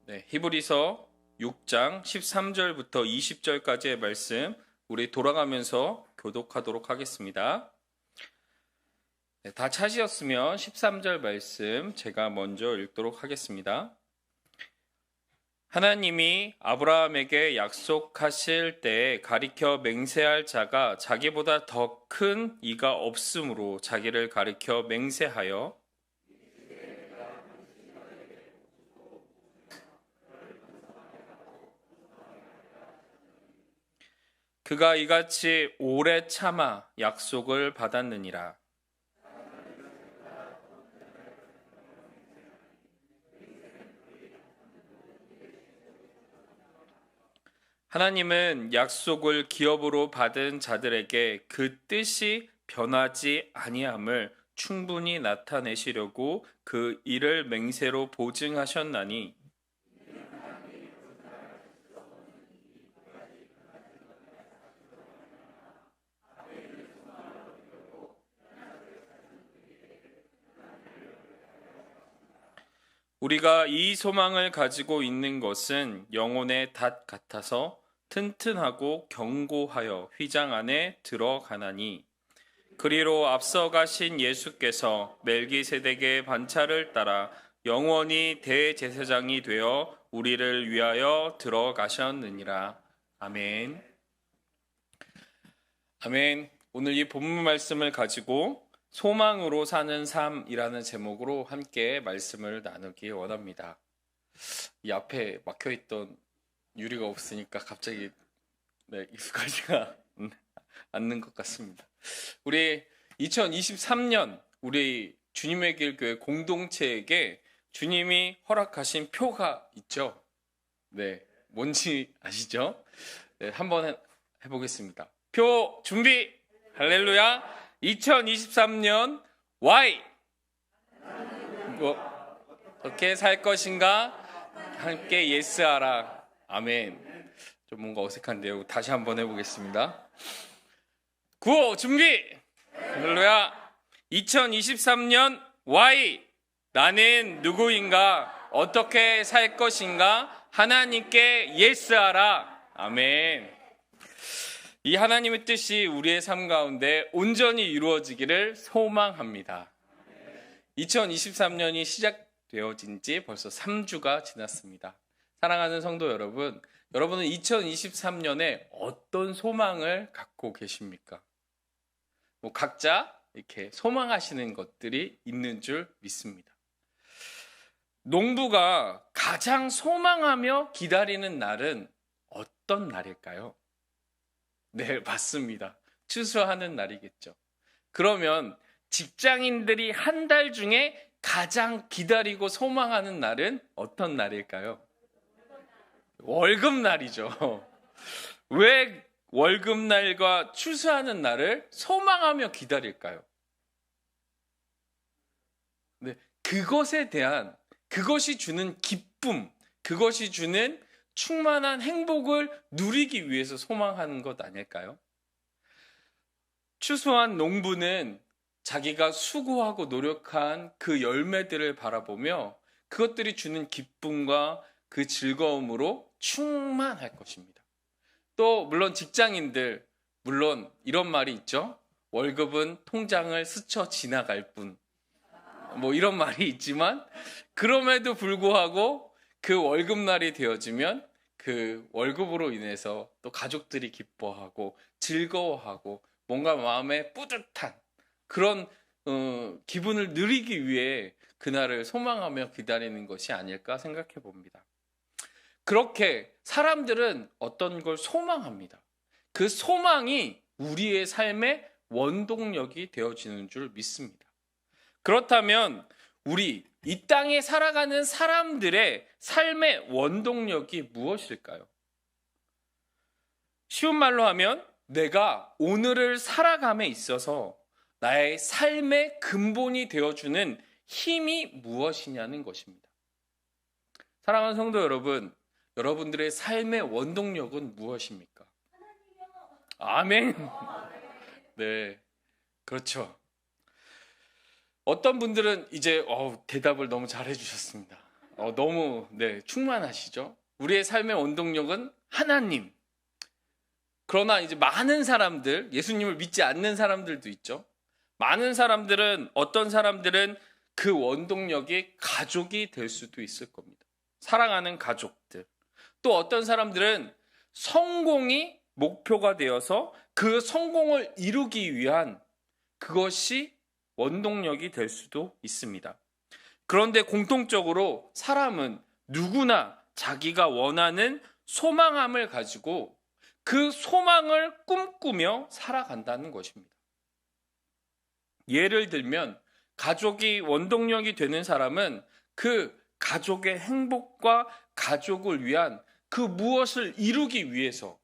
네, 히브리서 6장 13절부터 20절까지의 말씀 우리 돌아가면서 교독하도록 하겠습니다. 네, 다 찾으셨으면 13절 말씀 제가 먼저 읽도록 하겠습니다. 하나님이 아브라함에게 약속하실 때 가리켜 맹세할 자가 자기보다 더 큰 이가 없으므로 자기를 가리켜 맹세하여 그가 이같이 오래 참아 약속을 받았느니라. 하나님은 약속을 기업으로 받은 자들에게 그 뜻이 변하지 아니함을 충분히 나타내시려고 그 일을 맹세로 보증하셨나니 우리가 이 소망을 가지고 있는 것은 영혼의 닷 같아서 튼튼하고 견고하여 휘장 안에 들어가나니 그리로 앞서 가신 예수께서 멜기세덱의 반차를 따라 영원히 대제사장이 되어 우리를 위하여 들어가셨느니라. 아멘. 아멘. 오늘 이 본문 말씀을 가지고 소망으로 사는 삶이라는 제목으로 함께 말씀을 나누기 원합니다. 이 앞에 막혀있던 유리가 없으니까 갑자기 익숙하지가 않는 것 같습니다. 우리 2023년 우리 주님의 길 교회 공동체에게 주님이 허락하신 표가 있죠. 네, 뭔지 아시죠? 네, 한번 해보겠습니다. 표 준비! 할렐루야! 2023년 Y 어떻게 살 것인가? 함께 예스하라. 아멘. 좀 뭔가 어색한데요. 다시 한번 해보겠습니다. 구호 준비. 할렐루야. 2023년 Y 나는 누구인가? 어떻게 살 것인가? 하나님께 예스하라. 아멘. 이 하나님의 뜻이 우리의 삶 가운데 온전히 이루어지기를 소망합니다. 2023년이 시작되어진 지 벌써 3주가 지났습니다. 사랑하는 성도 여러분, 여러분은 2023년에 어떤 소망을 갖고 계십니까? 각자 이렇게 소망하시는 것들이 있는 줄 믿습니다. 농부가 가장 소망하며 기다리는 날은 어떤 날일까요? 네, 맞습니다. 추수하는 날이겠죠. 그러면 직장인들이 한 달 중에 가장 기다리고 소망하는 날은 어떤 날일까요? 월급날이죠. 왜 월급날과 추수하는 날을 소망하며 기다릴까요? 네, 그것에 대한, 그것이 주는 기쁨, 그것이 주는 충만한 행복을 누리기 위해서 소망하는 것 아닐까요? 추수한 농부는 자기가 수고하고 노력한 그 열매들을 바라보며 그것들이 주는 기쁨과 그 즐거움으로 충만할 것입니다. 또 물론 직장인들, 물론 이런 말이 있죠. 월급은 통장을 스쳐 지나갈 뿐. 이런 말이 있지만 그럼에도 불구하고 그 월급날이 되어지면 그 월급으로 인해서 또 가족들이 기뻐하고 즐거워하고 뭔가 마음에 뿌듯한 그런 기분을 누리기 위해 그날을 소망하며 기다리는 것이 아닐까 생각해 봅니다. 그렇게 사람들은 어떤 걸 소망합니다. 그 소망이 우리의 삶의 원동력이 되어지는 줄 믿습니다. 그렇다면 우리 이 땅에 살아가는 사람들의 삶의 원동력이 무엇일까요? 쉬운 말로 하면 내가 오늘을 살아감에 있어서 나의 삶의 근본이 되어주는 힘이 무엇이냐는 것입니다. 사랑하는 성도 여러분, 여러분들의 삶의 원동력은 무엇입니까? 아멘. 네, 그렇죠. 어떤 분들은 이제 대답을 너무 잘해 주셨습니다. 너무 충만하시죠? 우리의 삶의 원동력은 하나님. 그러나 이제 많은 사람들, 예수님을 믿지 않는 사람들도 있죠. 많은 사람들은, 어떤 사람들은 그 원동력이 가족이 될 수도 있을 겁니다. 사랑하는 가족들. 또 어떤 사람들은 성공이 목표가 되어서 그 성공을 이루기 위한 그것이 원동력이 될 수도 있습니다. 그런데 공통적으로 사람은 누구나 자기가 원하는 소망함을 가지고 그 소망을 꿈꾸며 살아간다는 것입니다. 예를 들면 가족이 원동력이 되는 사람은 그 가족의 행복과 가족을 위한 그 무엇을 이루기 위해서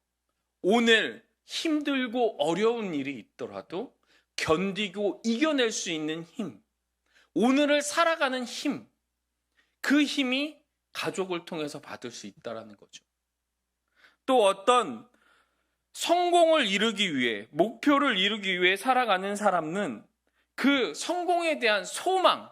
오늘 힘들고 어려운 일이 있더라도 견디고 이겨낼 수 있는 힘, 오늘을 살아가는 힘, 그 힘이 가족을 통해서 받을 수 있다는 거죠. 또 어떤 성공을 이루기 위해, 목표를 이루기 위해 살아가는 사람은 그 성공에 대한 소망,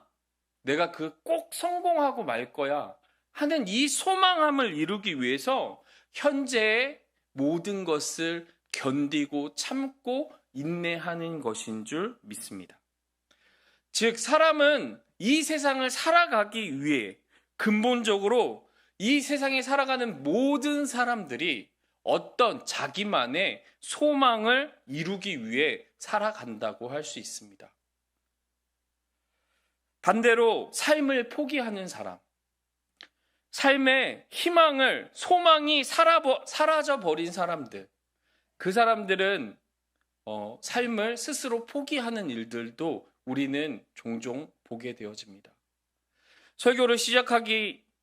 내가 꼭 성공하고 말 거야 하는 이 소망함을 이루기 위해서 현재의 모든 것을 견디고 참고 인내하는 것인 줄 믿습니다. 즉 사람은 이 세상을 살아가기 위해 근본적으로 이 세상에 살아가는 모든 사람들이 어떤 자기만의 소망을 이루기 위해 살아간다고 할 수 있습니다. 반대로 삶을 포기하는 사람, 삶의 희망을, 소망이 사라져버린 사람들, 그 사람들은 삶을 스스로 포기하는 일들도 우리는 종종 보게 되어집니다. 설교를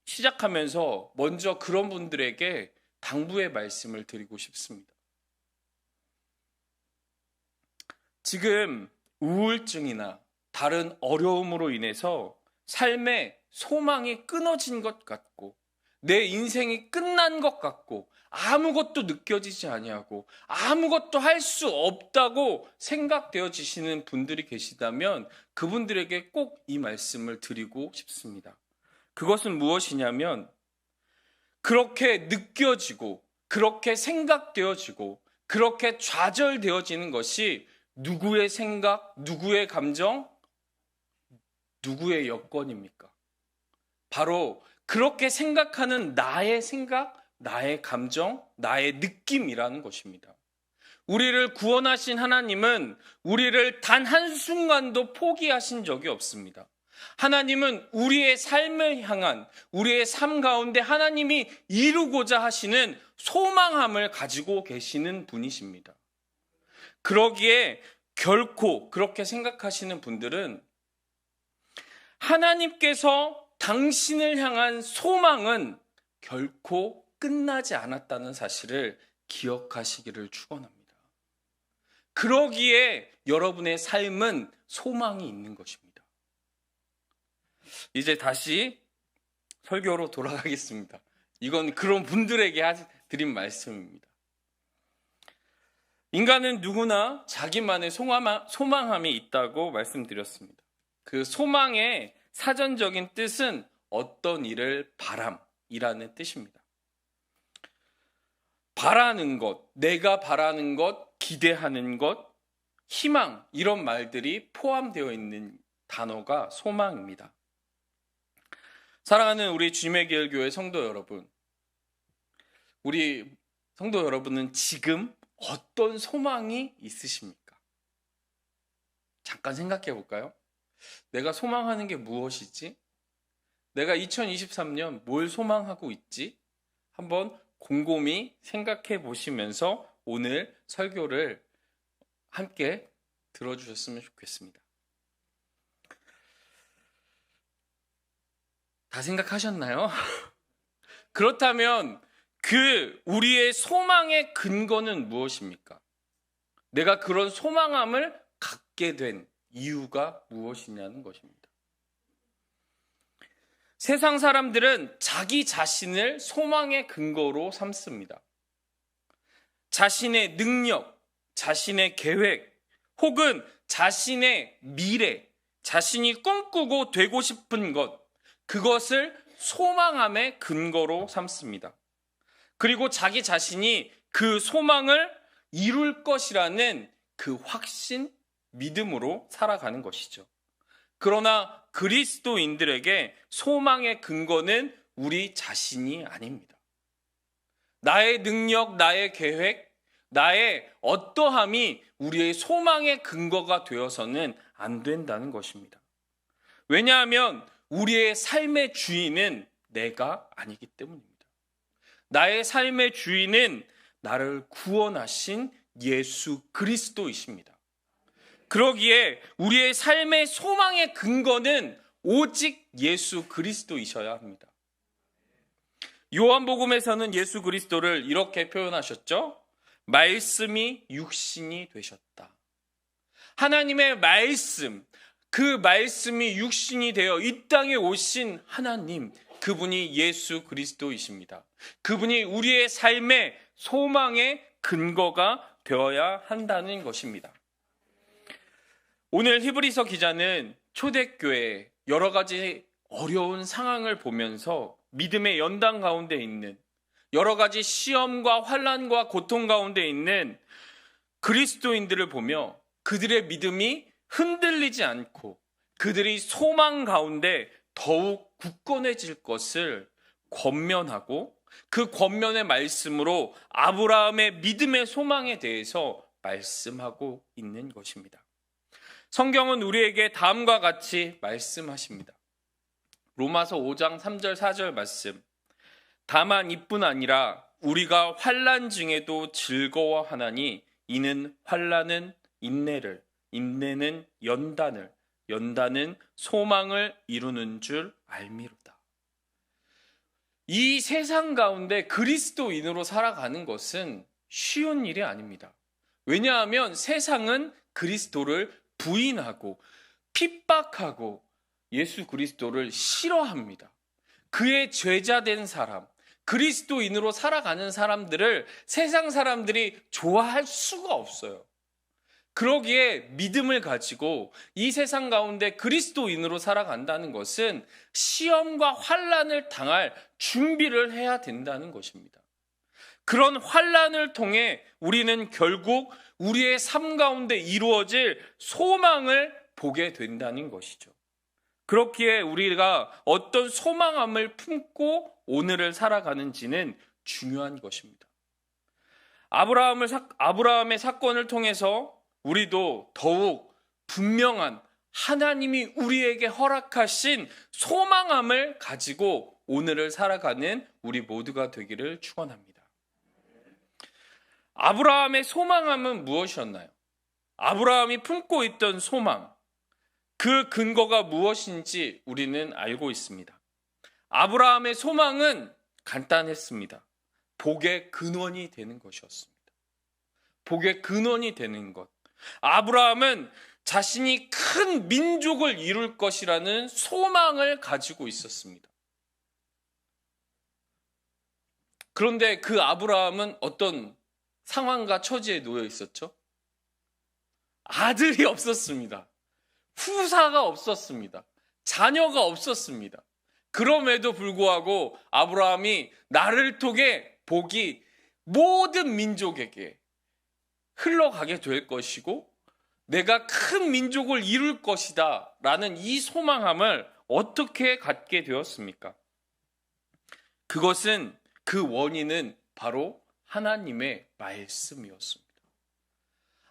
시작하면서 먼저 그런 분들에게 당부의 말씀을 드리고 싶습니다. 지금 우울증이나 다른 어려움으로 인해서 삶의 소망이 끊어진 것 같고 내 인생이 끝난 것 같고 아무것도 느껴지지 아니하고 아무것도 할 수 없다고 생각되어지시는 분들이 계시다면 그분들에게 꼭 이 말씀을 드리고 싶습니다. 그것은 무엇이냐면 그렇게 느껴지고 그렇게 생각되어지고 그렇게 좌절되어지는 것이 누구의 생각, 누구의 감정, 누구의 여건입니까? 바로 그렇게 생각하는 나의 생각, 나의 감정, 나의 느낌이라는 것입니다. 우리를 구원하신 하나님은 우리를 단 한순간도 포기하신 적이 없습니다. 하나님은 우리의 삶을 향한, 우리의 삶 가운데 하나님이 이루고자 하시는 소망함을 가지고 계시는 분이십니다. 그러기에 결코 그렇게 생각하시는 분들은 하나님께서 당신을 향한 소망은 결코 끝나지 않았다는 사실을 기억하시기를 축원합니다. 그러기에 여러분의 삶은 소망이 있는 것입니다. 이제 다시 설교로 돌아가겠습니다. 이건 그런 분들에게 드린 말씀입니다. 인간은 누구나 자기만의 소망함이 있다고 말씀드렸습니다. 그 소망의 사전적인 뜻은 어떤 일을 바람이라는 뜻입니다. 바라는 것, 내가 바라는 것, 기대하는 것, 희망 이런 말들이 포함되어 있는 단어가 소망입니다. 사랑하는 우리 주님의 길 교회 성도 여러분, 우리 성도 여러분은 지금 어떤 소망이 있으십니까? 잠깐 생각해 볼까요? 내가 소망하는 게 무엇이지? 내가 2023년 뭘 소망하고 있지? 한번 곰곰이 생각해 보시면서 오늘 설교를 함께 들어주셨으면 좋겠습니다. 다 생각하셨나요? 그렇다면 우리의 소망의 근거는 무엇입니까? 내가 그런 소망함을 갖게 된 이유가 무엇이냐는 것입니다. 세상 사람들은 자기 자신을 소망의 근거로 삼습니다. 자신의 능력, 자신의 계획, 혹은 자신의 미래, 자신이 꿈꾸고 되고 싶은 것, 그것을 소망함의 근거로 삼습니다. 그리고 자기 자신이 그 소망을 이룰 것이라는 그 확신, 믿음으로 살아가는 것이죠. 그러나 그리스도인들에게 소망의 근거는 우리 자신이 아닙니다. 나의 능력, 나의 계획, 나의 어떠함이 우리의 소망의 근거가 되어서는 안 된다는 것입니다. 왜냐하면 우리의 삶의 주인은 내가 아니기 때문입니다. 나의 삶의 주인은 나를 구원하신 예수 그리스도이십니다. 그러기에 우리의 삶의 소망의 근거는 오직 예수 그리스도이셔야 합니다. 요한복음에서는 예수 그리스도를 이렇게 표현하셨죠. 말씀이 육신이 되셨다. 하나님의 말씀, 그 말씀이 육신이 되어 이 땅에 오신 하나님, 그분이 예수 그리스도이십니다. 그분이 우리의 삶의 소망의 근거가 되어야 한다는 것입니다. 오늘 히브리서 기자는 초대교회 여러 가지 어려운 상황을 보면서 믿음의 연단 가운데 있는 여러 가지 시험과 환난과 고통 가운데 있는 그리스도인들을 보며 그들의 믿음이 흔들리지 않고 그들이 소망 가운데 더욱 굳건해질 것을 권면하고 그 권면의 말씀으로 아브라함의 믿음의 소망에 대해서 말씀하고 있는 것입니다. 성경은 우리에게 다음과 같이 말씀하십니다. 로마서 5장 3절 4절 말씀. 다만 이뿐 아니라 우리가 환난 중에도 즐거워하나니 이는 환난은 인내를, 인내는 연단을, 연단은 소망을 이루는 줄 알미로다. 이 세상 가운데 그리스도인으로 살아가는 것은 쉬운 일이 아닙니다. 왜냐하면 세상은 그리스도를 부인하고 핍박하고 예수 그리스도를 싫어합니다. 그의 죄자된 사람, 그리스도인으로 살아가는 사람들을 세상 사람들이 좋아할 수가 없어요. 그러기에 믿음을 가지고 이 세상 가운데 그리스도인으로 살아간다는 것은 시험과 환난을 당할 준비를 해야 된다는 것입니다. 그런 환난을 통해 우리는 결국 우리의 삶 가운데 이루어질 소망을 보게 된다는 것이죠. 그렇기에 우리가 어떤 소망함을 품고 오늘을 살아가는지는 중요한 것입니다. 아브라함의 사건을 통해서 우리도 더욱 분명한 하나님이 우리에게 허락하신 소망함을 가지고 오늘을 살아가는 우리 모두가 되기를 축원합니다. 아브라함의 소망함은 무엇이었나요? 아브라함이 품고 있던 소망, 그 근거가 무엇인지 우리는 알고 있습니다. 아브라함의 소망은 간단했습니다. 복의 근원이 되는 것이었습니다. 복의 근원이 되는 것. 아브라함은 자신이 큰 민족을 이룰 것이라는 소망을 가지고 있었습니다. 그런데 그 아브라함은 어떤 상황과 처지에 놓여 있었죠? 아들이 없었습니다. 후사가 없었습니다. 자녀가 없었습니다. 그럼에도 불구하고 아브라함이 나를 통해 복이 모든 민족에게 흘러가게 될 것이고 내가 큰 민족을 이룰 것이다 라는 이 소망함을 어떻게 갖게 되었습니까? 그것은 그 원인은 바로 하나님의 말씀이었습니다.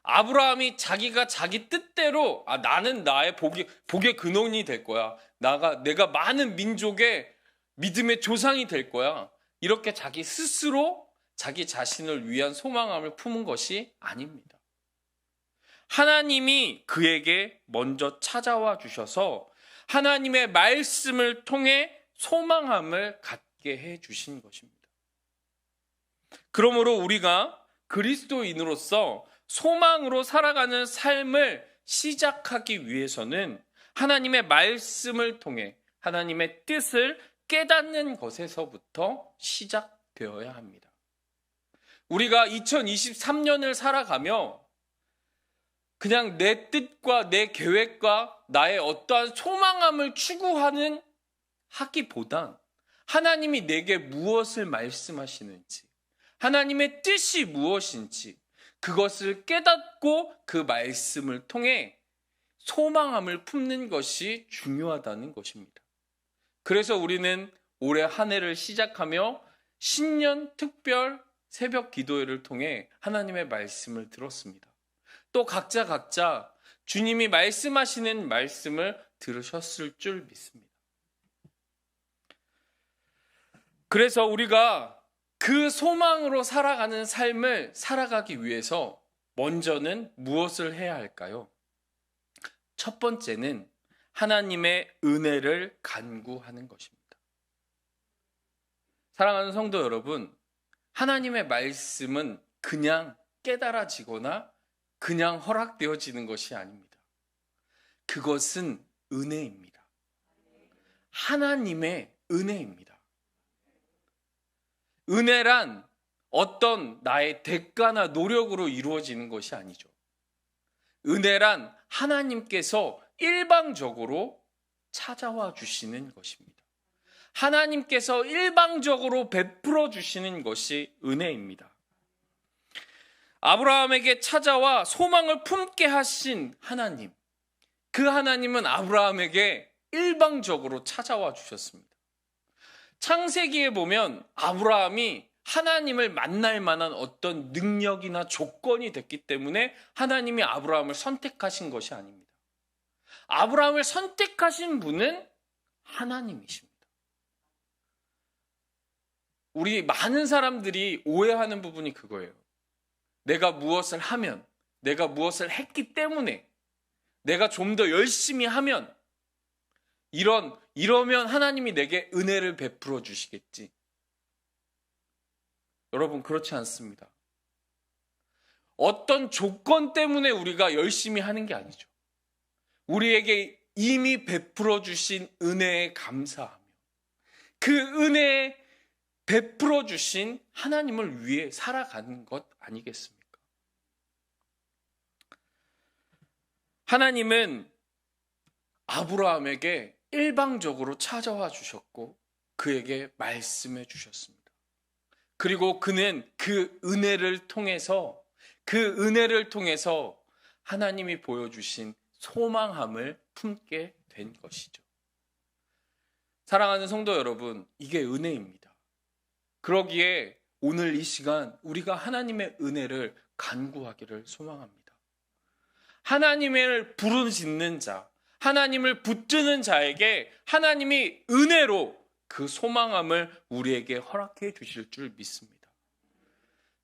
아브라함이 자기가 자기 뜻대로 나는 나의 복의 근원이 될 거야. 내가 많은 민족의 믿음의 조상이 될 거야. 이렇게 자기 스스로 자기 자신을 위한 소망함을 품은 것이 아닙니다. 하나님이 그에게 먼저 찾아와 주셔서 하나님의 말씀을 통해 소망함을 갖게 해 주신 것입니다. 그러므로 우리가 그리스도인으로서 소망으로 살아가는 삶을 시작하기 위해서는 하나님의 말씀을 통해 하나님의 뜻을 깨닫는 것에서부터 시작되어야 합니다. 우리가 2023년을 살아가며 그냥 내 뜻과 내 계획과 나의 어떠한 소망함을 추구하는 하기보단 하나님이 내게 무엇을 말씀하시는지, 하나님의 뜻이 무엇인지 그것을 깨닫고 그 말씀을 통해 소망함을 품는 것이 중요하다는 것입니다. 그래서 우리는 올해 한 해를 시작하며 신년 특별 새벽 기도회를 통해 하나님의 말씀을 들었습니다. 또 각자 주님이 말씀하시는 말씀을 들으셨을 줄 믿습니다. 그래서 우리가 그 소망으로 살아가는 삶을 살아가기 위해서 먼저는 무엇을 해야 할까요? 첫 번째는 하나님의 은혜를 간구하는 것입니다. 사랑하는 성도 여러분, 하나님의 말씀은 그냥 깨달아지거나 그냥 허락되어지는 것이 아닙니다. 그것은 은혜입니다. 하나님의 은혜입니다. 은혜란 어떤 나의 대가나 노력으로 이루어지는 것이 아니죠. 은혜란 하나님께서 일방적으로 찾아와 주시는 것입니다. 하나님께서 일방적으로 베풀어 주시는 것이 은혜입니다. 아브라함에게 찾아와 소망을 품게 하신 하나님, 그 하나님은 아브라함에게 일방적으로 찾아와 주셨습니다. 창세기에 보면 아브라함이 하나님을 만날 만한 어떤 능력이나 조건이 됐기 때문에 하나님이 아브라함을 선택하신 것이 아닙니다. 아브라함을 선택하신 분은 하나님이십니다. 우리 많은 사람들이 오해하는 부분이 그거예요. 내가 무엇을 하면, 내가 무엇을 했기 때문에, 내가 좀 더 열심히 하면, 이러면 하나님이 내게 은혜를 베풀어 주시겠지. 여러분, 그렇지 않습니다. 어떤 조건 때문에 우리가 열심히 하는 게 아니죠. 우리에게 이미 베풀어 주신 은혜에 감사하며 그 은혜에 베풀어 주신 하나님을 위해 살아가는 것 아니겠습니까? 하나님은 아브라함에게 일방적으로 찾아와 주셨고 그에게 말씀해 주셨습니다. 그리고 그는 그 은혜를 통해서 하나님이 보여주신 소망함을 품게 된 것이죠. 사랑하는 성도 여러분, 이게 은혜입니다. 그러기에 오늘 이 시간 우리가 하나님의 은혜를 간구하기를 소망합니다. 하나님을 부르짖는 자, 하나님을 붙드는 자에게 하나님이 은혜로 그 소망함을 우리에게 허락해 주실 줄 믿습니다.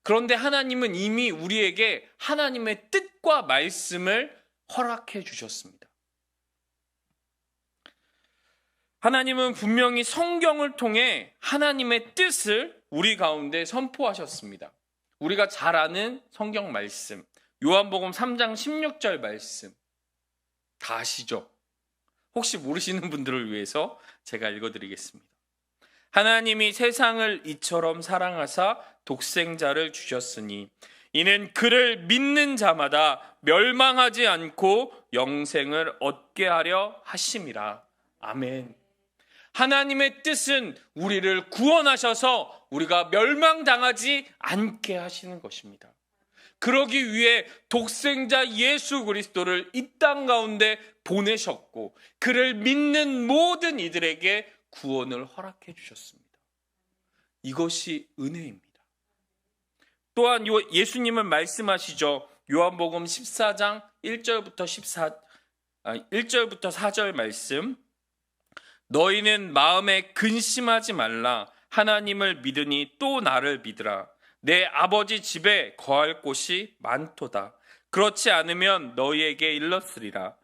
그런데 하나님은 이미 우리에게 하나님의 뜻과 말씀을 허락해 주셨습니다. 하나님은 분명히 성경을 통해 하나님의 뜻을 우리 가운데 선포하셨습니다. 우리가 잘 아는 성경 말씀, 요한복음 3장 16절 말씀 다 아시죠? 혹시 모르시는 분들을 위해서 제가 읽어드리겠습니다. 하나님이 세상을 이처럼 사랑하사 독생자를 주셨으니 이는 그를 믿는 자마다 멸망하지 않고 영생을 얻게 하려 하심이라. 아멘. 하나님의 뜻은 우리를 구원하셔서 우리가 멸망당하지 않게 하시는 것입니다. 그러기 위해 독생자 예수 그리스도를 이 땅 가운데 보내셨고 그를 믿는 모든 이들에게 구원을 허락해 주셨습니다. 이것이 은혜입니다. 또한 예수님은 말씀하시죠. 요한복음 14장 1절부터 4절 말씀. 너희는 마음에 근심하지 말라. 하나님을 믿으니 또 나를 믿으라. 내 아버지 집에 거할 곳이 많도다. 그렇지 않으면 너희에게 일렀으리라.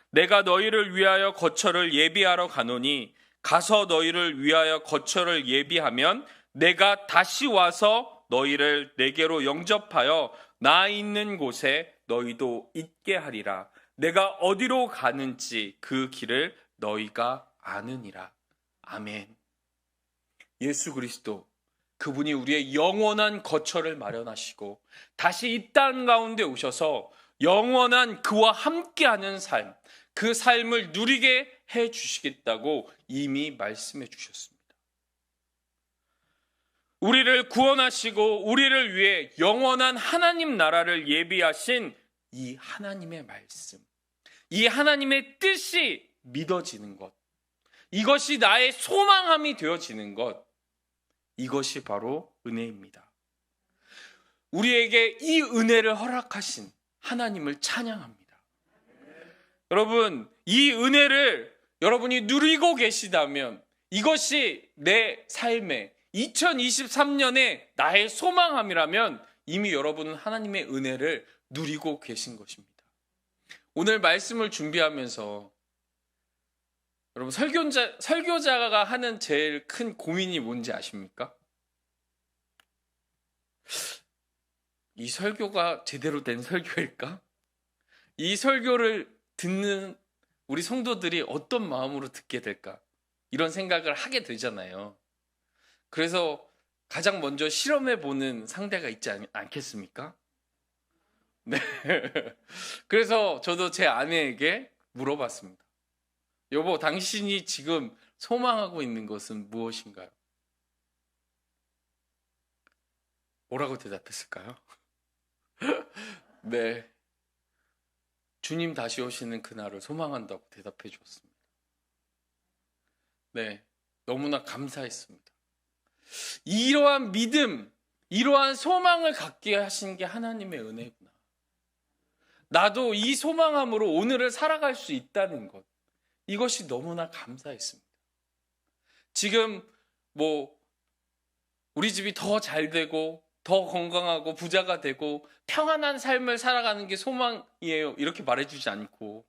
내가 너희를 위하여 거처를 예비하러 가노니 가서 너희를 위하여 거처를 예비하면 내가 다시 와서 너희를 내게로 영접하여 나 있는 곳에 너희도 있게 하리라. 내가 어디로 가는지 그 길을 너희가 아느니라. 아멘. 예수 그리스도, 그분이 우리의 영원한 거처를 마련하시고 다시 이 땅 가운데 오셔서 영원한 그와 함께하는 삶, 그 삶을 누리게 해 주시겠다고 이미 말씀해 주셨습니다. 우리를 구원하시고 우리를 위해 영원한 하나님 나라를 예비하신 이 하나님의 말씀, 이 하나님의 뜻이 믿어지는 것, 이것이 나의 소망함이 되어지는 것, 이것이 바로 은혜입니다. 우리에게 이 은혜를 허락하신 하나님을 찬양합니다. 여러분, 이 은혜를 여러분이 누리고 계시다면 이것이 내 삶의 2023년에 나의 소망함이라면 이미 여러분은 하나님의 은혜를 누리고 계신 것입니다. 오늘 말씀을 준비하면서 여러분 설교자가 하는 제일 큰 고민이 뭔지 아십니까? 이 설교가 제대로 된 설교일까? 이 설교를 듣는 우리 성도들이 어떤 마음으로 듣게 될까? 이런 생각을 하게 되잖아요. 그래서 가장 먼저 실험해 보는 상대가 있지 않겠습니까? 네. 그래서 저도 제 아내에게 물어봤습니다. 여보, 당신이 지금 소망하고 있는 것은 무엇인가요? 뭐라고 대답했을까요? 네. 주님 다시 오시는 그날을 소망한다고 대답해 주었습니다. 네. 너무나 감사했습니다. 이러한 믿음, 이러한 소망을 갖게 하신 게 하나님의 은혜구나. 나도 이 소망함으로 오늘을 살아갈 수 있다는 것, 이것이 너무나 감사했습니다. 지금 우리 집이 더 잘 되고 더 건강하고 부자가 되고 평안한 삶을 살아가는 게 소망이에요, 이렇게 말해주지 않고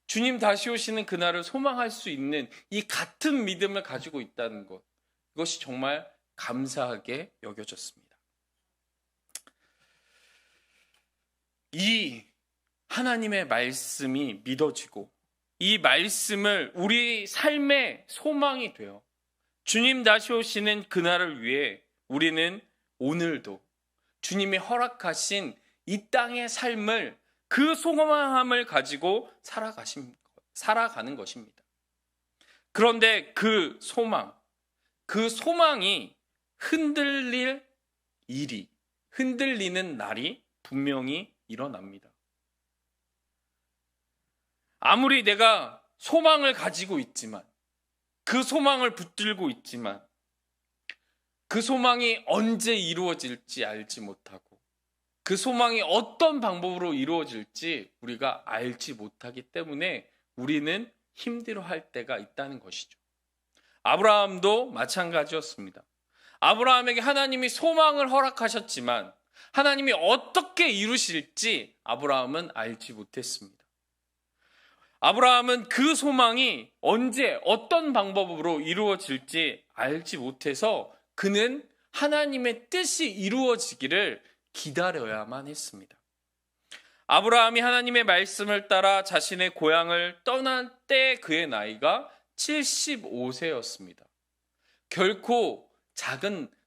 주님 다시 오시는 그날을 소망할 수 있는 이 같은 믿음을 가지고 있다는 것, 이것이 정말 감사하게 여겨졌습니다. 이 하나님의 말씀이 믿어지고 이 말씀을 우리 삶의 소망이 되어 주님 다시 오시는 그날을 위해 우리는 오늘도 주님이 허락하신 이 땅의 삶을 그 소망함을 가지고 살아가는 것입니다. 그런데 그 소망이 흔들리는 날이 분명히 일어납니다. 아무리 내가 소망을 가지고 있지만, 그 소망을 붙들고 있지만, 그 소망이 언제 이루어질지 알지 못하고, 그 소망이 어떤 방법으로 이루어질지 우리가 알지 못하기 때문에 우리는 힘들어할 때가 있다는 것이죠. 아브라함도 마찬가지였습니다. 아브라함에게 하나님이 소망을 허락하셨지만 하나님이 어떻게 이루실지 아브라함은 알지 못했습니다. 아브라함은 그 소망이 언제 어떤 방법으로 이루어질지 알지 못해서 그는 하나님의 뜻이 이루어지기를 기다려야만 했습니다. 아브라함이 하나님의 말씀을 따라 자신의 고향을 떠난 때 그의 나이가 75세였습니다. 결코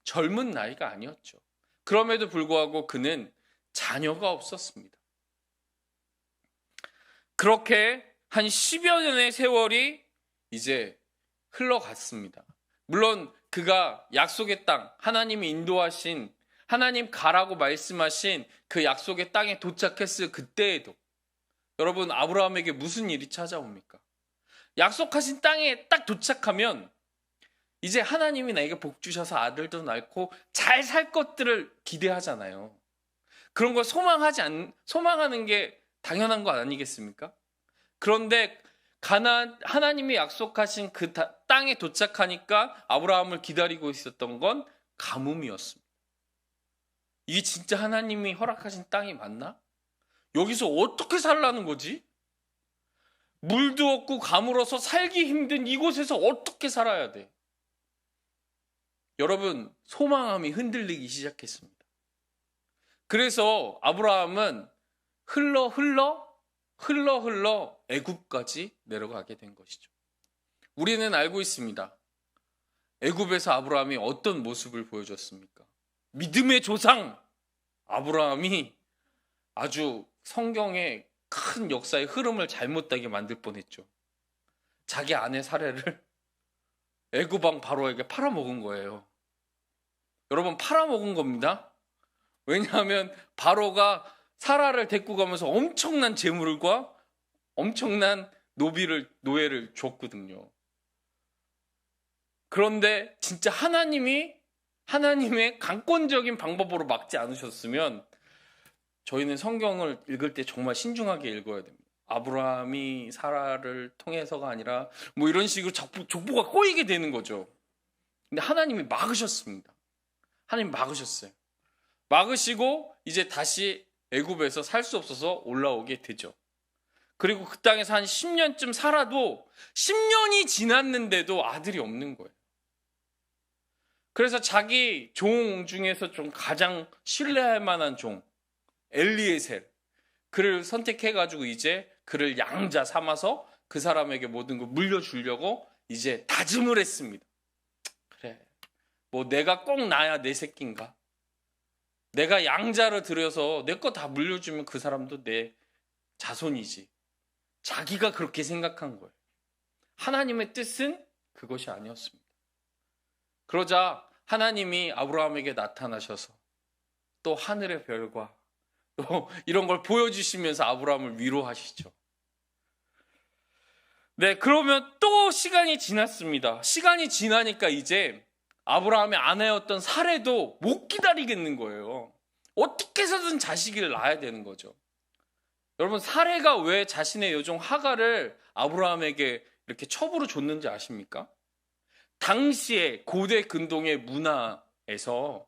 젊은 나이가 아니었죠. 그럼에도 불구하고 그는 자녀가 없었습니다. 그렇게 한 10여 년의 세월이 이제 흘러갔습니다. 물론 그가 약속의 땅, 하나님이 인도하신, 하나님 가라고 말씀하신 그 약속의 땅에 도착했을 그때에도 여러분, 아브라함에게 무슨 일이 찾아옵니까? 약속하신 땅에 딱 도착하면 이제 하나님이 나에게 복 주셔서 아들도 낳고 잘 살 것들을 기대하잖아요. 그런 걸 소망하는 게 당연한 거 아니겠습니까? 그런데 하나님이 약속하신 그 땅에 도착하니까 아브라함을 기다리고 있었던 건 가뭄이었습니다. 이게 진짜 하나님이 허락하신 땅이 맞나? 여기서 어떻게 살라는 거지? 물도 없고 가물어서 살기 힘든 이곳에서 어떻게 살아야 돼? 여러분, 소망함이 흔들리기 시작했습니다. 그래서 아브라함은 흘러 애굽까지 내려가게 된 것이죠. 우리는 알고 있습니다. 애굽에서 아브라함이 어떤 모습을 보여줬습니까? 믿음의 조상 아브라함이 아주 성경의 큰 역사의 흐름을 잘못되게 만들 뻔했죠. 자기 아내 사례를 애굽 왕 바로에게 팔아먹은 거예요. 여러분 팔아먹은 겁니다. 왜냐하면 바로가 사라를 데리고 가면서 엄청난 재물과 엄청난 노예를 줬거든요. 그런데 진짜 하나님의 강권적인 방법으로 막지 않으셨으면 저희는 성경을 읽을 때 정말 신중하게 읽어야 됩니다. 아브라함이 사라를 통해서가 아니라 뭐 이런 식으로 족보가 꼬이게 되는 거죠. 근데 하나님이 막으셨습니다. 하나님 막으셨어요. 막으시고 이제 다시 애굽에서 살 수 없어서 올라오게 되죠. 그리고 그 땅에서 한 10년쯤 살아도 10년이 지났는데도 아들이 없는 거예요. 그래서 자기 종 중에서 좀 가장 신뢰할 만한 종 엘리에셀, 그를 선택해가지고 이제 그를 양자 삼아서 그 사람에게 모든 걸 물려주려고 이제 다짐을 했습니다. 그래, 뭐 내가 꼭 나야 내 새끼인가? 내가 양자를 들여서 내 거 다 물려주면 그 사람도 내 자손이지. 자기가 그렇게 생각한 거예요. 하나님의 뜻은 그것이 아니었습니다. 그러자 하나님이 아브라함에게 나타나셔서 또 하늘의 별과 또 이런 걸 보여주시면서 아브라함을 위로하시죠. 네, 그러면 또 시간이 지났습니다. 시간이 지나니까 이제 아브라함의 아내였던 사레도 못 기다리겠는 거예요. 어떻게 해서든 자식을 낳아야 되는 거죠. 여러분, 사레가 왜 자신의 여종 하갈을 아브라함에게 이렇게 첩으로 줬는지 아십니까? 당시에 고대 근동의 문화에서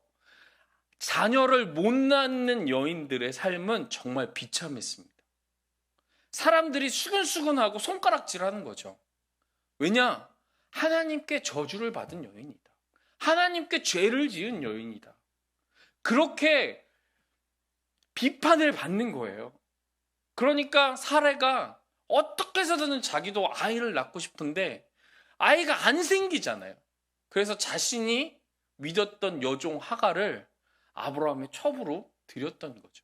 자녀를 못 낳는 여인들의 삶은 정말 비참했습니다. 사람들이 수근수근하고 손가락질하는 거죠. 왜냐? 하나님께 저주를 받은 여인이다. 하나님께 죄를 지은 여인이다. 그렇게 비판을 받는 거예요. 그러니까 사레가 어떻게 해서든 자기도 아이를 낳고 싶은데 아이가 안 생기잖아요. 그래서 자신이 믿었던 여종 하갈을 아브라함의 첩으로 드렸던 거죠.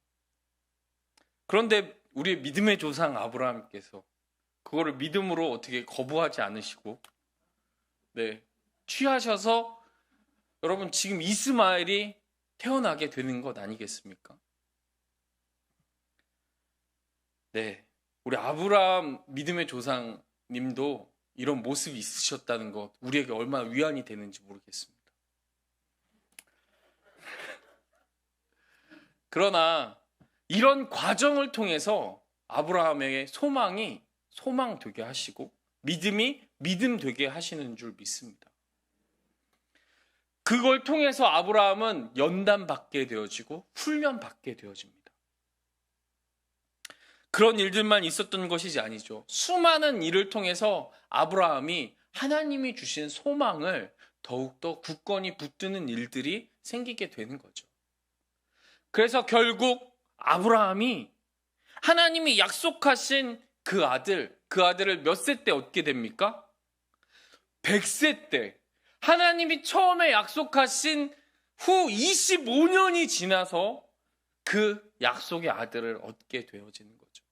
그런데 우리의 믿음의 조상 아브라함께서 그거를 믿음으로 어떻게 거부하지 않으시고 취하셔서 여러분 지금 이스마엘이 태어나게 되는 것 아니겠습니까? 네, 우리 아브라함 믿음의 조상님도 이런 모습이 있으셨다는 것 우리에게 얼마나 위안이 되는지 모르겠습니다. 그러나 이런 과정을 통해서 아브라함의 소망이 소망 되게 하시고 믿음이 믿음 되게 하시는 줄 믿습니다. 그걸 통해서 아브라함은 연단받게 되어지고 훈련받게 되어집니다. 그런 일들만 있었던 것이지 아니죠. 수많은 일을 통해서 아브라함이 하나님이 주신 소망을 더욱더 굳건히 붙드는 일들이 생기게 되는 거죠. 그래서 결국 아브라함이 하나님이 약속하신 그 아들을 몇 세 때 얻게 됩니까? 100세 때. 하나님이 처음에 약속하신 후 25년이 지나서 그 약속의 아들을 얻게 되어지는 거죠.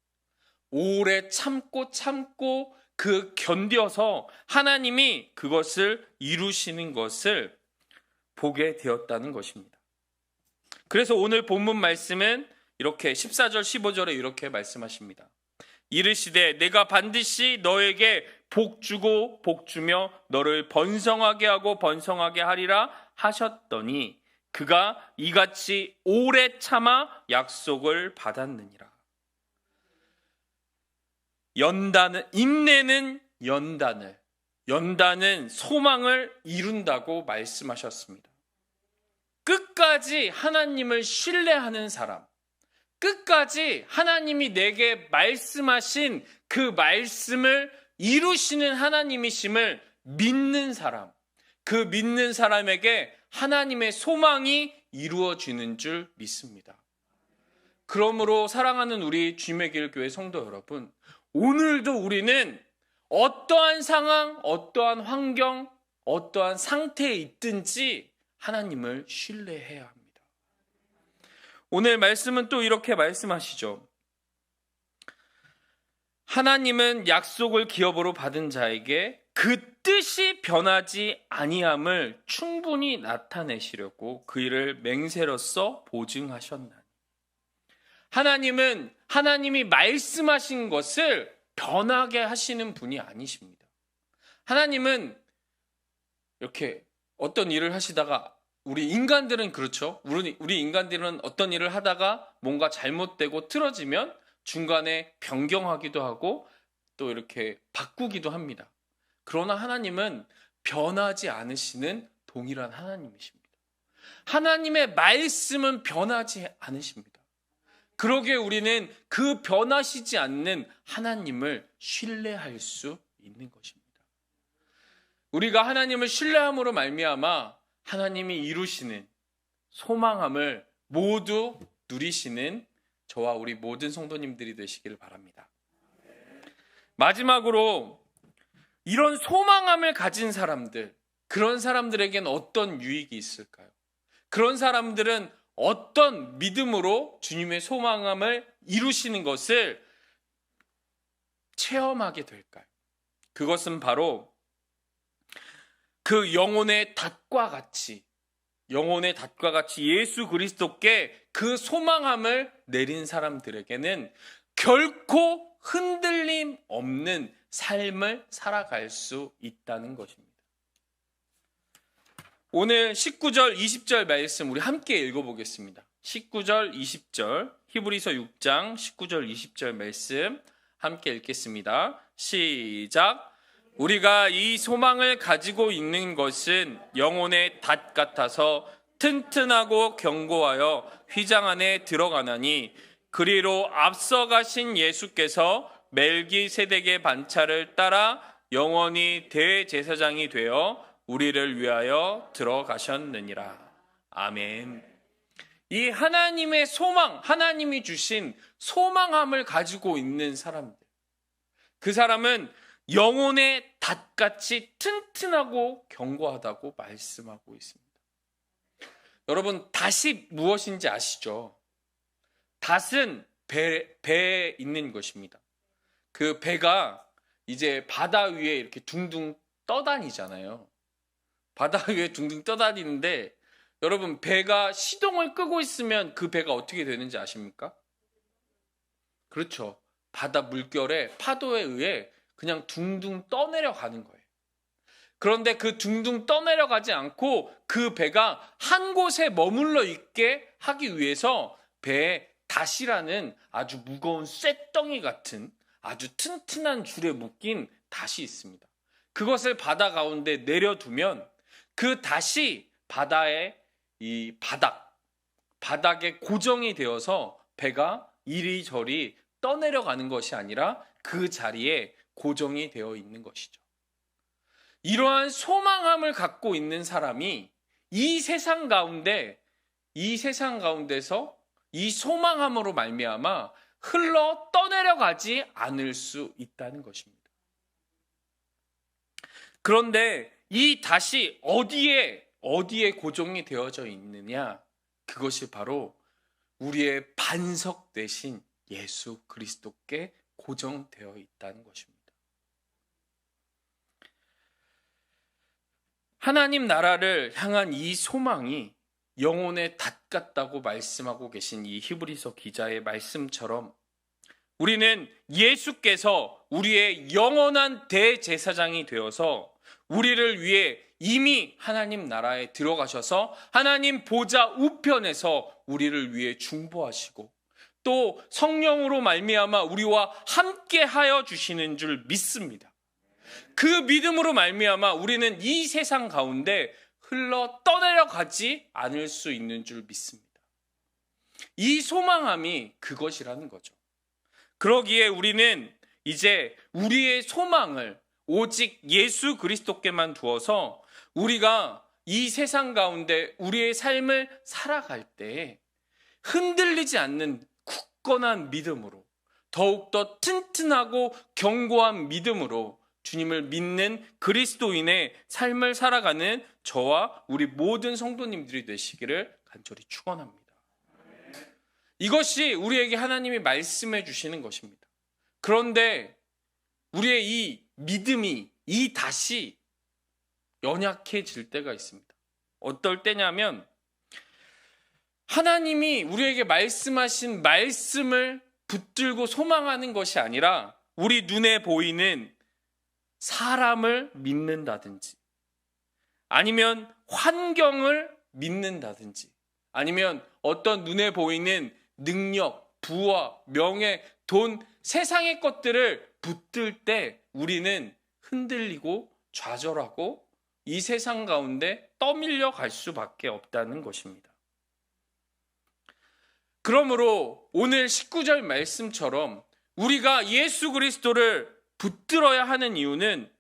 오래 참고 그 견뎌서 하나님이 그것을 이루시는 것을 보게 되었다는 것입니다. 그래서 오늘 본문 말씀은 이렇게 14절 15절에 이렇게 말씀하십니다. 이르시되 내가 반드시 너에게 복 주고 복 주며 너를 번성하게 하고 번성하게 하리라 하셨더니 그가 이같이 오래 참아 약속을 받았느니라. 인내는 연단은 소망을 이룬다고 말씀하셨습니다. 끝까지 하나님을 신뢰하는 사람, 끝까지 하나님이 내게 말씀하신 그 말씀을 이루시는 하나님이심을 믿는 사람, 그 믿는 사람에게 하나님의 소망이 이루어지는 줄 믿습니다. 그러므로 사랑하는 우리 주님의 길 교회 성도 여러분, 오늘도 우리는 어떠한 상황, 어떠한 환경, 어떠한 상태에 있든지 하나님을 신뢰해야 합니다. 오늘 말씀은 또 이렇게 말씀하시죠. 하나님은 약속을 기업으로 받은 자에게 그 뜻이 변하지 아니함을 충분히 나타내시려고 그 일을 맹세로써 보증하셨나니. 하나님은 하나님이 말씀하신 것을 변하게 하시는 분이 아니십니다. 하나님은 이렇게 어떤 일을 하시다가, 우리 인간들은 그렇죠. 우리 인간들은 어떤 일을 하다가 뭔가 잘못되고 틀어지면 중간에 변경하기도 하고 또 이렇게 바꾸기도 합니다. 그러나 하나님은 변하지 않으시는 동일한 하나님이십니다. 하나님의 말씀은 변하지 않으십니다. 그러기에 우리는 그 변하시지 않는 하나님을 신뢰할 수 있는 것입니다. 우리가 하나님을 신뢰함으로 말미암아 하나님이 이루시는 소망함을 모두 누리시는 저와 우리 모든 성도님들이 되시기를 바랍니다. 마지막으로 이런 소망함을 가진 사람들, 그런 사람들에게는 어떤 유익이 있을까요? 그런 사람들은 어떤 믿음으로 주님의 소망함을 이루시는 것을 체험하게 될까요? 그것은 바로 그 영혼의 닷과 같이 예수 그리스도께 그 소망함을 내린 사람들에게는 결코 흔들림 없는 삶을 살아갈 수 있다는 것입니다. 오늘 19절, 20절 말씀 우리 함께 읽어보겠습니다. 19절, 20절, 히브리서 6장 19절, 20절 말씀 함께 읽겠습니다. 시작. 우리가 이 소망을 가지고 있는 것은 영혼의 닷 같아서 튼튼하고 견고하여 휘장 안에 들어가나니, 그리로 앞서가신 예수께서 멜기세덱의 반차를 따라 영원히 대제사장이 되어 우리를 위하여 들어가셨느니라. 아멘. 이 하나님의 소망, 하나님이 주신 소망함을 가지고 있는 사람들, 그 사람은 영혼의 닷같이 튼튼하고 견고하다고 말씀하고 있습니다. 여러분, 닷이 무엇인지 아시죠? 닷은 배에 있는 것입니다. 그 배가 이제 바다 위에 이렇게 둥둥 떠다니잖아요. 바다 위에 둥둥 떠다니는데, 여러분, 배가 시동을 끄고 있으면 그 배가 어떻게 되는지 아십니까? 그렇죠. 바다 물결에 파도에 의해 그냥 둥둥 떠내려가는 거예요. 그런데 그 둥둥 떠내려가지 않고 그 배가 한 곳에 머물러 있게 하기 위해서 배에 닷이라는 아주 무거운 쇳덩이 같은 아주 튼튼한 줄에 묶인 닷이 있습니다. 그것을 바다 가운데 내려두면 그 닷이 바다의 이 바닥에 고정이 되어서 배가 이리저리 떠내려가는 것이 아니라 그 자리에 고정이 되어 있는 것이죠. 이러한 소망함을 갖고 있는 사람이 이 세상 가운데서 이 소망함으로 말미암아 흘러 떠내려가지 않을 수 있다는 것입니다. 그런데 이 닷이 어디에 고정이 되어져 있느냐? 그것이 바로 우리의 반석 되신 예수 그리스도께 고정되어 있다는 것입니다. 하나님 나라를 향한 이 소망이 영혼의 닷 같다고 말씀하고 계신 이 히브리서 기자의 말씀처럼 우리는 예수께서 우리의 영원한 대제사장이 되어서 우리를 위해 이미 하나님 나라에 들어가셔서 하나님 보좌 우편에서 우리를 위해 중보하시고 또 성령으로 말미암아 우리와 함께하여 주시는 줄 믿습니다. 그 믿음으로 말미암아 우리는 이 세상 가운데 흘러 떠내려가지 않을 수 있는 줄 믿습니다. 이 소망함이 그것이라는 거죠. 그러기에 우리는 이제 우리의 소망을 오직 예수 그리스도께만 두어서 우리가 이 세상 가운데 우리의 삶을 살아갈 때 흔들리지 않는 굳건한 믿음으로, 더욱더 튼튼하고 견고한 믿음으로 주님을 믿는 그리스도인의 삶을 살아가는 저와 우리 모든 성도님들이 되시기를 간절히 축원합니다. 이것이 우리에게 하나님이 말씀해 주시는 것입니다. 그런데 우리의 이 믿음이, 이 닷이 연약해질 때가 있습니다. 어떨 때냐면 하나님이 우리에게 말씀하신 말씀을 붙들고 소망하는 것이 아니라 우리 눈에 보이는 사람을 믿는다든지 아니면 환경을 믿는다든지 아니면 어떤 눈에 보이는 능력, 부와 명예, 돈, 세상의 것들을 붙들 때 우리는 흔들리고 좌절하고 이 세상 가운데 떠밀려 갈 수밖에 없다는 것입니다. 그러므로 오늘 19절 말씀처럼 우리가 예수 그리스도를 붙들어야 하는 이유는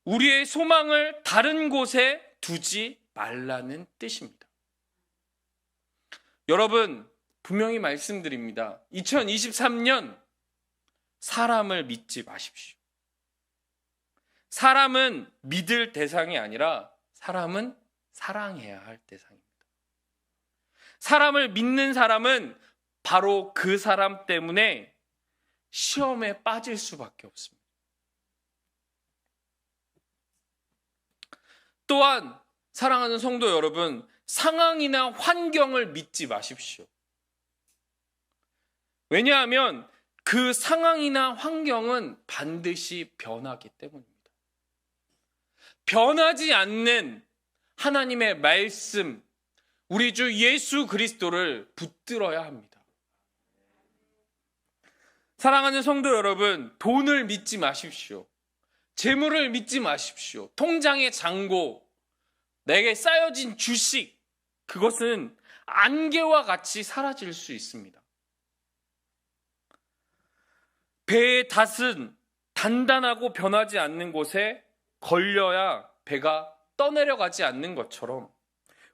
우리의 소망을 다른 곳에 두지 말라는 뜻입니다. 여러분, 분명히 말씀드립니다. 2023년 사람을 믿지 마십시오. 사람은 믿을 대상이 아니라 사람은 사랑해야 할 대상입니다. 사람을 믿는 사람은 바로 그 사람 때문에 시험에 빠질 수밖에 없습니다. 또한 사랑하는 성도 여러분, 상황이나 환경을 믿지 마십시오. 왜냐하면 그 상황이나 환경은 반드시 변하기 때문입니다. 변하지 않는 하나님의 말씀, 우리 주 예수 그리스도를 붙들어야 합니다. 사랑하는 성도 여러분, 돈을 믿지 마십시오. 재물을 믿지 마십시오. 통장의 잔고, 내게 쌓여진 주식, 그것은 안개와 같이 사라질 수 있습니다. 배의 닷은 단단하고 변하지 않는 곳에 걸려야 배가 떠내려가지 않는 것처럼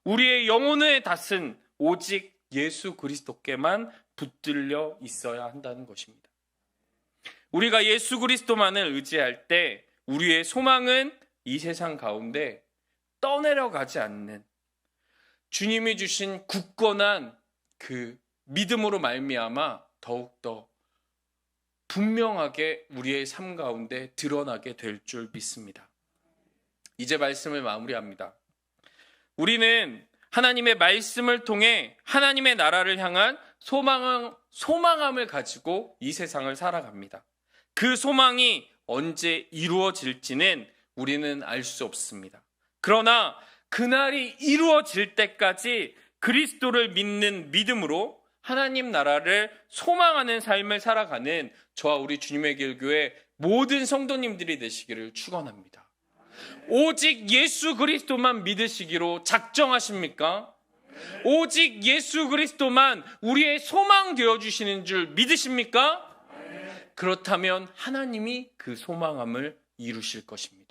우리의 영혼의 닷은 오직 예수 그리스도께만 붙들려 있어야 한다는 것입니다. 우리가 예수 그리스도만을 의지할 때 우리의 소망은 이 세상 가운데 떠내려가지 않는 주님이 주신 굳건한 그 믿음으로 말미암아 더욱더 분명하게 우리의 삶 가운데 드러나게 될 줄 믿습니다. 이제 말씀을 마무리합니다. 우리는 하나님의 말씀을 통해 하나님의 나라를 향한 소망함을 가지고 이 세상을 살아갑니다. 그 소망이 언제 이루어질지는 우리는 알 수 없습니다. 그러나 그날이 이루어질 때까지 그리스도를 믿는 믿음으로 하나님 나라를 소망하는 삶을 살아가는 저와 우리 주님의 길교회 모든 성도님들이 되시기를 축원합니다. 오직 예수 그리스도만 믿으시기로 작정하십니까? 오직 예수 그리스도만 우리의 소망 되어주시는 줄 믿으십니까? 그렇다면 하나님이 그 소망함을 이루실 것입니다.